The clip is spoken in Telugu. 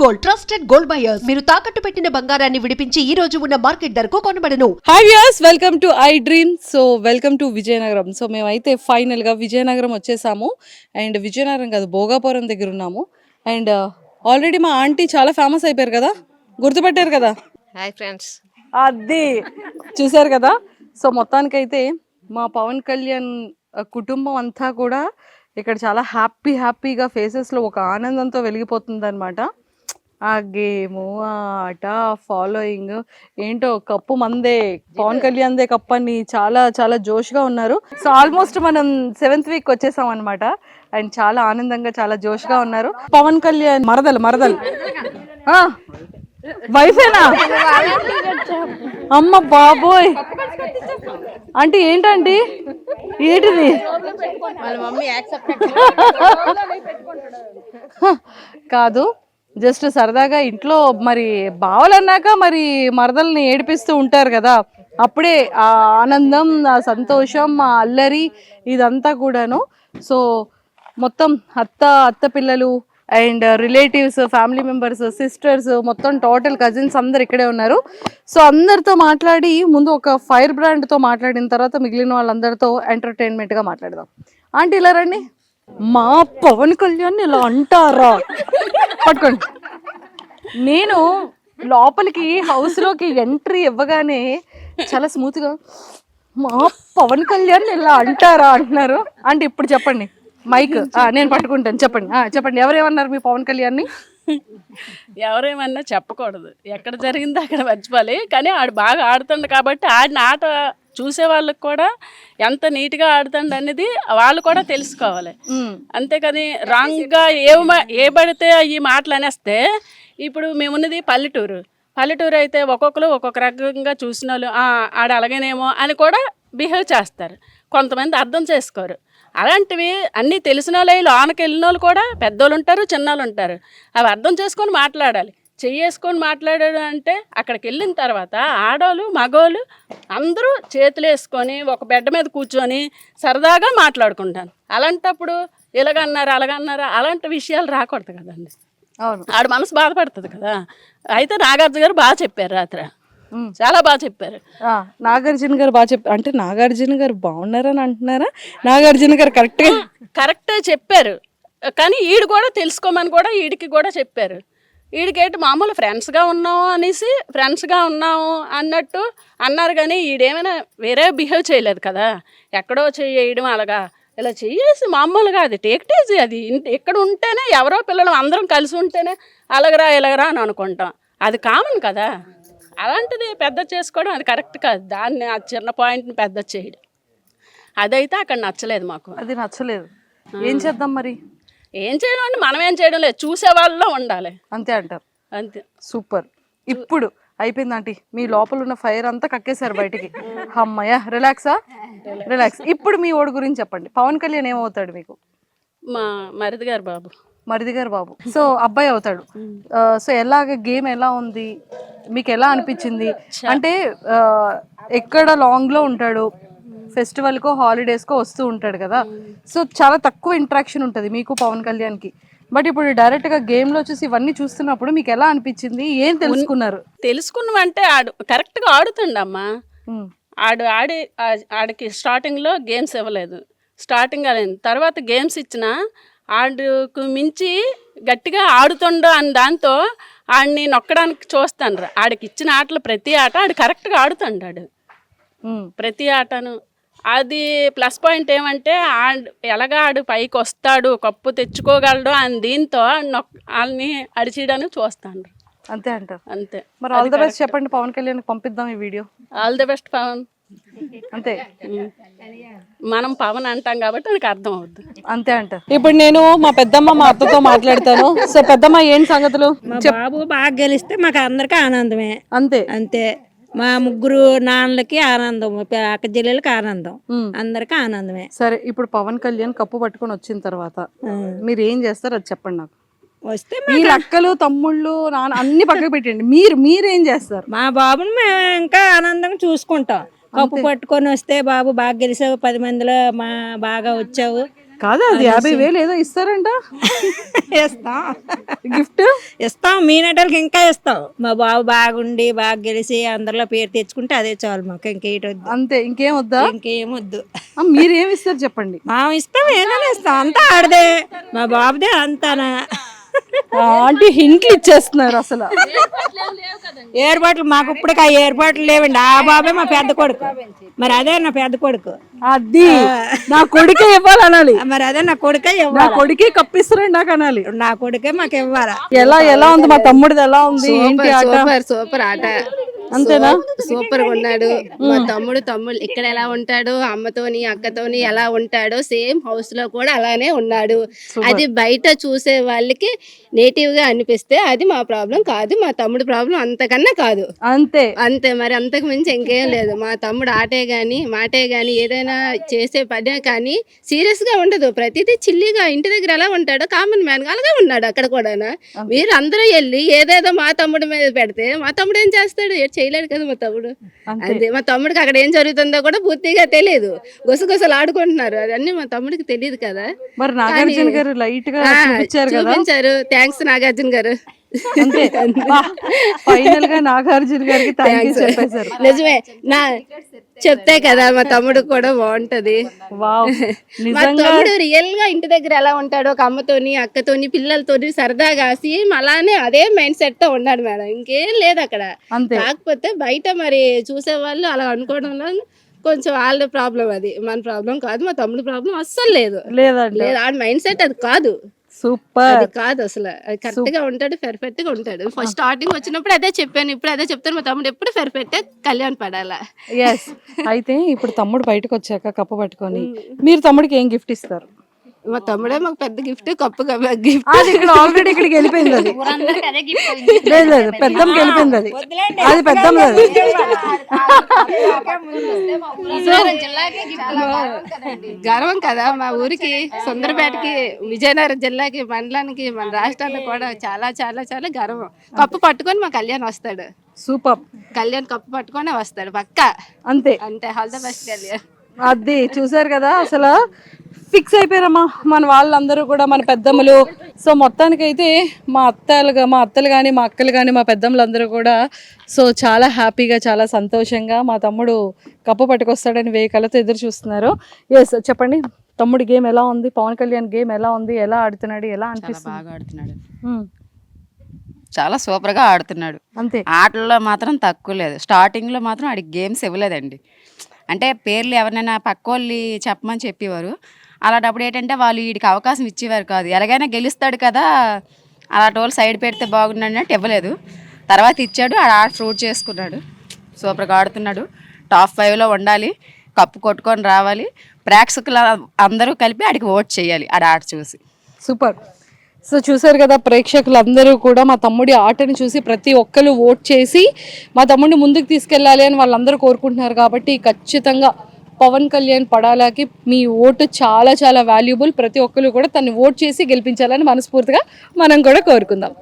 Gold, trusted gold buyers. మీరు తాకట్టు పెట్టిన బంగారాన్ని విడిపించి ఈ రోజు ఉన్న మార్కెట్ ధరకు కొనబడను. Hi viewers, welcome to I dream. So welcome to Vizianagaram. So మేమైతే ఫైనల్గా విజయనగరం వచ్చేసాము. అండ్ విజయనగరం కాదు, భోగాపురం దగ్గర ఉన్నాము. అండ్ ఆల్రెడీ మా ఆంటీ చాలా ఫేమస్ అయిపోయారు కదా, గుర్తుపట్టారు కదా. Hi friends. అది చూసారు కదా. సో మొత్తానికైతే మా పవన్ కళ్యాణ్ కుటుంబం అంతా కూడా ఇక్కడ చాలా హ్యాపీగా ఫేసెస్లో ఒక ఆనందంతో వెలిగిపోతుంది అనమాట. ఆ గేము, ఆ ఆట, ఫాలోయింగ్ ఏంటో కప్పు మందే, పవన్ కళ్యాణ్దే కప్పు అని చాలా జోష్గా ఉన్నారు. సో ఆల్మోస్ట్ మనం 7th వీక్ వచ్చేసాం అనమాట. అండ్ చాలా ఆనందంగా చాలా జోష్గా ఉన్నారు. పవన్ కళ్యాణ్ మరదలు వైఫేనా? అమ్మ బాబోయ్, అంటే ఏంటండి ఏంటిది? కాదు, జస్ట్ సరదాగా ఇంట్లో మరి బావలన్నాక మరి మరదల్ని ఏడిపిస్తూ ఉంటారు కదా, అప్పుడే ఆ ఆనందం, ఆ సంతోషం, ఆ అల్లరి ఇదంతా కూడాను. సో మొత్తం అత్త పిల్లలు and relatives, family members, sisters, మొత్తం టోటల్ కజిన్స్ అందరు ఇక్కడే ఉన్నారు. సో అందరితో మాట్లాడి ముందు ఒక ఫైర్ బ్రాండ్తో మాట్లాడిన తర్వాత మిగిలిన వాళ్ళందరితో ఎంటర్టైన్మెంట్గా మాట్లాడదాం. ఆంటీ ఇలా రండి. మా పవన్ కళ్యాణ్ ఇలా అంటారా? పట్టుకోండి. నేను లోపలికి హౌస్లోకి ఎంట్రీ ఇవ్వగానే చాలా స్మూత్గా మా పవన్ కళ్యాణ్ ఇలా అంటారా అంటున్నారు. అంటే ఇప్పుడు చెప్పండి, మైక్ నేను పట్టుకుంటాను. చెప్పండి ఎవరేమన్నారు మీ పవన్ కళ్యాణ్ని? ఎవరేమన్నా చెప్పకూడదు, ఎక్కడ జరిగిందో అక్కడ మర్చిపోవాలి. కానీ ఆడు బాగా ఆడుతుండు కాబట్టి ఆడిన ఆట చూసే వాళ్ళకి కూడా ఎంత నీట్గా ఆడుతుండ అనేది వాళ్ళు కూడా తెలుసుకోవాలి. అంతేకాని రాంగ్గా ఏ పడితే ఈ మాటలు అనేస్తే, ఇప్పుడు మేమున్నది పల్లెటూరు అయితే ఒక్కొక్కరు ఒక్కొక్క రకంగా చూసిన వాళ్ళు ఆడ అలాగేనేమో అని కూడా బిహేవ్ చేస్తారు. కొంతమంది అర్థం చేసుకోరు. అలాంటివి అన్నీ తెలిసిన వాళ్ళు లోనకి వెళ్ళిన వాళ్ళు కూడా పెద్దోళ్ళు ఉంటారు, చిన్నోళ్ళు ఉంటారు. అవి అర్థం చేసుకొని మాట్లాడాలి. చెయ్యేసుకొని మాట్లాడాడు అంటే అక్కడికి వెళ్ళిన తర్వాత ఆడోళ్ళు మగోళ్ళు అందరూ చేతులు వేసుకొని ఒక బెడ్ మీద కూర్చొని సరదాగా మాట్లాడుకుంటాను. అలాంటప్పుడు ఇలాగన్నారు అలాగన్నారు అలాంటి విషయాలు రాకూడదు కదండి. అవును, ఆడు మనసు బాధపడుతుంది కదా. అయితే నాగార్జున గారు బాగా చెప్పారు, రాత్రి చాలా బాగా చెప్పారు. నాగార్జున గారు బాగా చెప్పారు. అంటే నాగార్జున గారు బాగున్నారని అంటున్నారా? నాగార్జున గారు కరెక్టే చెప్పారు. కానీ ఈడు కూడా తెలుసుకోమని కూడా ఈడికి కూడా చెప్పారు. ఈడికేంటి మామూలు ఫ్రెండ్స్గా ఉన్నాము అన్నట్టు అన్నారు. కానీ ఈడేమైనా వేరే బిహేవ్ చేయలేదు కదా. ఎక్కడో చేయడం అలాగా ఇలా చేసి మామూలుగా అది టేక్టేజీ. అది ఇక్కడ ఉంటేనే ఎవరో పిల్లలు అందరం కలిసి ఉంటేనే ఇలాగరా అని అనుకుంటాం. అది కామన్ కదా. అలాంటిది పెద్ద చేసుకోవడం అది కరెక్ట్ కాదు. దాన్ని ఆ చిన్న పాయింట్ని పెద్ద చేయడం అదైతే అక్కడ నచ్చలేదు మాకు. అది నచ్చలేదు. ఏం చేద్దాం మరి? ఏం చేయడం అంటే మనం ఏం చేయడం లేదు, చూసే వాళ్ళలో ఉండాలి. అంతే అంటారు. అంతే. సూపర్. ఇప్పుడు అయిపోయింది ఆంటీ, మీ లోపల ఉన్న ఫైర్ అంతా కక్కేశారు బయటికి. అమ్మయ్య, రిలాక్స్. ఇప్పుడు మీ ఓడి గురించి చెప్పండి. పవన్ కళ్యాణ్ ఏమవుతాడు మీకు? మా మరిది గారు బాబు. సో అబ్బాయి అవుతాడు. సో ఎలాగ గేమ్ ఎలా ఉంది మీకు, ఎలా అనిపించింది? అంటే ఎక్కడ లాంగ్లో ఉంటాడు, ఫెస్టివల్కో హాలిడేస్కో వస్తూ ఉంటాడు కదా. సో చాలా తక్కువ ఇంటరాక్షన్ ఉంటుంది మీకు పవన్ కళ్యాణ్కి. బట్ ఇప్పుడు డైరెక్ట్గా గేమ్లో చూసి ఇవన్నీ చూస్తున్నప్పుడు మీకు ఎలా అనిపించింది? ఏం తెలుసుకున్నామంటే ఆడు కరెక్ట్గా ఆడుతుండమ్మా. ఆడికి స్టార్టింగ్లో గేమ్స్ ఇవ్వలేదు. స్టార్టింగ్ అయింది, తర్వాత గేమ్స్ ఇచ్చినా ఆడుకు మించి గట్టిగా ఆడుతుండో అని దాంతో ఆడిని నొక్కడానికి చూస్తాను. ఆడికి ఇచ్చిన ఆటలు ప్రతి ఆట ఆడు కరెక్ట్గా ఆడుతుండాడు, ప్రతి ఆటను. అది ప్లస్ పాయింట్ ఏమంటే ఆడు పైకి వస్తాడు, కప్పు తెచ్చుకోగలడు అని దీంతో వాళ్ళని అడిచేయడానికి చూస్తాను. అంతే అంటారు. అంతే. మరి ఆల్ ది బెస్ట్ చెప్పండి, పవన్ కళ్యాణ్ పంపిద్దాం ఈ video. All the best Pawan. అంతే, మనం పవన్ అంటాం కాబట్టి నాకు అర్థం అవుద్ది. అంతే అంటారు. ఇప్పుడు నేను మా పెద్దమ్మ మా అత్తతో మాట్లాడతాను. సో పెద్దమ్మ, ఏంటి సంగతులు? బాబు బాగా గెలిస్తే మాకు అందరికీ ఆనందమే. అంతే. మా ముగ్గురు నాన్నలకి ఆనందం, అక్క చెల్లెలకి ఆనందం, అందరికి ఆనందమే. సరే, ఇప్పుడు పవన్ కళ్యాణ్ కప్పు పట్టుకొని వచ్చిన తర్వాత మీరు ఏం చేస్తారు అది చెప్పండి నాకు. వస్తే మీ అక్కలు తమ్ముళ్ళు నాన్న అన్ని పక్కకు పెట్టండి, మీరేం చేస్తారు? మా బాబుని మేము ఇంకా ఆనందంగా చూసుకుంటాం. కప్పు పట్టుకొని వస్తే బాబు బాగా గెలిచావు, 10 మందిలో బాగా వచ్చావు కాదు అది 50,000 ఏదో ఇస్తారంట ఇస్తాం గిఫ్ట్. ఇస్తాం మీనటోళ్ళకి ఇంకా ఇస్తాం. మా బాబు బాగుండి బాగా గెలిచి అందరిలో పేరు తెచ్చుకుంటే అదే చాలు మాకు, ఇంకేటొద్దు, అంతే, ఇంకేం వద్దా? ఇంకేమొద్దు. మీరేమి ఇస్తారు చెప్పండి. మా ఇష్టం ఏదైనా ఇస్తాం, అంతా ఆడదే మా బాబుదే అంతానా. అంటే హింట్లు ఇచ్చేస్తున్నారు అసలు. ఏర్పాట్లు మాకు ఇప్పటికి ఆ ఏర్పాట్లు లేవండి. ఆ బాబే మా పెద్ద కొడుకు, మరి అదే నా పెద్ద కొడుకు. అది నా కొడుకే ఇవ్వాలనాలి, మరి అదే నా కొడుకే నా ఇవ్వాలి. కొడుకే కప్పిస్తారండి నాకు అనాలి. నా కొడుకే మాకు ఇవ్వాలా. ఎలా ఉంది మా తమ్ముడిది, ఎలా ఉంది ఏంటి ఆట? సూపర్ ఆట. అంతేనా? సూపర్ గా ఉన్నాడు మా తమ్ముడు. ఇక్కడ ఎలా ఉంటాడు, అమ్మతోని అక్కతోని ఎలా ఉంటాడో సేమ్ హౌస్ లో కూడా అలానే ఉన్నాడు. అది బయట చూసే వాళ్ళకి నేటివ్ గా అనిపిస్తే అది మా ప్రాబ్లం కాదు, మా తమ్ముడు ప్రాబ్లం అంతకన్నా కాదు. అంతే అంతే, మరి అంతకు మించి ఇంకేం లేదు. మా తమ్ముడు ఆటే గాని మాటే గాని ఏదైనా చేసే పనే కానీ సీరియస్ గా ఉండదు. ప్రతిదీ చిల్లీగా ఇంటి దగ్గర ఎలా ఉంటాడో కామన్ మ్యాన్ గా అలాగే ఉన్నాడు అక్కడ కూడా. మీరు అందరూ వెళ్ళి ఏదేదో మా తమ్ముడి మీద పెడితే మా తమ్ముడు ఏం చేస్తాడు? ఏం చేయలేడు కదా మా తమ్ముడు. అంతే, మా తమ్ముడికి అక్కడ ఏం జరుగుతుందో కూడా పూర్తిగా తెలియదు. గుసగుసలు ఆడుకుంటున్నారు, అవన్నీ మా తమ్ముడికి తెలియదు కదా. మరి నాగార్జున గారు లైట్ గా చూపించారు కదా. చూపించారు. థ్యాంక్స్ నాగార్జున గారు. అంతే, ఫైనల్ గా నాగార్జున గారికి థాంక్స్ చెప్పేశారు. నిజమే, చెప్తే కదా మా తమ్ముడు కూడా బాగుంటది. వావ్, మా తమ్ముడు రియల్ గా ఇంటి దగ్గర ఎలా ఉంటాడో, ఒక అమ్మతోని అక్కతోని పిల్లలతోని సరదాగా సేమ్ అలానే అదే మైండ్ సెట్ తో ఉన్నాడు మేడం. ఇంకేం లేదు అక్కడ. కాకపోతే బయట మరి చూసే వాళ్ళు అలా అనుకోవడంలో కొంచెం వాళ్ళ ప్రాబ్లం, అది మన ప్రాబ్లం కాదు. మా తమ్ముడు ప్రాబ్లం అస్సలు లేదు. లేదు, ఆ మైండ్ సెట్ అది కాదు. సూపర్, అది కాదు అసలు. అది కరెక్ట్ గా ఉంటాడు, పర్ఫెక్ట్ గా ఉంటాడు. ఫస్ట్ స్టార్టింగ్ వచ్చినప్పుడు అదే చెప్పాను, ఇప్పుడు అదే చెప్తాను. మా తమ్ముడు ఎప్పుడు పర్ఫెక్ట్ కళ్యాణ్ పడాలా. ఎస్. అయితే ఇప్పుడు తమ్ముడు బయటకు వచ్చాక కప్పు పట్టుకొని మీరు తమ్ముడికి ఏం గిఫ్ట్ ఇస్తారు? మా తమ్ముడే మాకు పెద్ద గిఫ్ట్, కప్పు గిఫ్ట్. అది ఇక్కడ ఆల్రెడీ ఇక్కడికి వెళ్ళిపోయింది. అది లేదు పెద్దమ్మకి వెళ్ళిపోయింది. అది పెద్దమ్మ. గర్వం కదా మా ఊరికి, సుందరపేటకి, విజయనగరం జిల్లాకి, మండలానికి, మన రాష్ట్రానికి కూడా చాలా చాలా చాలా గర్వం. కప్పు పట్టుకొని మా కళ్యాణ్ వస్తాడు. సూపర్. కళ్యాణ్ కప్పు పట్టుకొని వస్తాడు పక్కా. అంతే అంటే ఆల్ ద బెస్ట్ కళ్యాణ్. అది చూసారు కదా, అసలు ఫిక్స్ అయిపోయారమ్మా మన వాళ్ళందరూ కూడా, మన పెద్దమ్మలు. సో మొత్తానికైతే మా అత్తలు కానీ మా అక్కలు కానీ మా పెద్దమ్మలందరూ కూడా సో చాలా హ్యాపీగా చాలా సంతోషంగా మా తమ్ముడు కప్పు పట్టుకొస్తాడని 1000 కళ్ళతో ఎదురు చూస్తున్నారు. ఎస్, చెప్పండి తమ్ముడి గేమ్ ఎలా ఉంది? పవన్ కళ్యాణ్ గేమ్ ఎలా ఉంది? ఎలా ఆడుతున్నాడు? ఎలా అనిపిస్తుంది? బాగా ఆడుతున్నాడు, చాలా సూపర్ గా ఆడుతున్నాడు. అంతే, ఆటల్లో మాత్రం తక్కువ లేదు. స్టార్టింగ్ లో మాత్రం ఆడికి గేమ్స్ ఇవ్వలేదండి. అంటే పేర్లు ఎవరినైనా పక్కోళ్ళు చెప్పమని చెప్పేవారు. అలాంటప్పుడు ఏంటంటే వాళ్ళు వీడికి అవకాశం ఇచ్చేవారు కాదు. ఎలాగైనా గెలుస్తాడు కదా, అలాంటి వాళ్ళు సైడ్ పెడితే బాగుండన్నట్టు ఇవ్వలేదు. తర్వాత ఇచ్చాడు, ఆడ ఫ్రూట్ చేసుకున్నాడు. సూపర్గా ఆడుతున్నాడు. టాప్ 5లో ఉండాలి, కప్పు కొట్టుకొని రావాలి. ప్రేక్షకులు అందరూ కలిపి ఆడికి ఓట్ చేయాలి ఆట చూసి. సూపర్. సో చూసారు కదా ప్రేక్షకులందరూ కూడా మా తమ్ముడి ఆటను చూసి ప్రతి ఒక్కరు ఓట్ చేసి మా తమ్ముడిని ముందుకు తీసుకెళ్ళాలి అని వాళ్ళందరూ కోరుకుంటున్నారు. కాబట్టి ఖచ్చితంగా పవన్ కళ్యాణ్ పడాలాకి మీ ఓటు చాలా చాలా వాల్యుబుల్. ప్రతి ఒక్కరు కూడా తను ఓట్ చేసి గెలిపించాలని మనస్ఫూర్తిగా మనం కూడా కోరుకుందాం.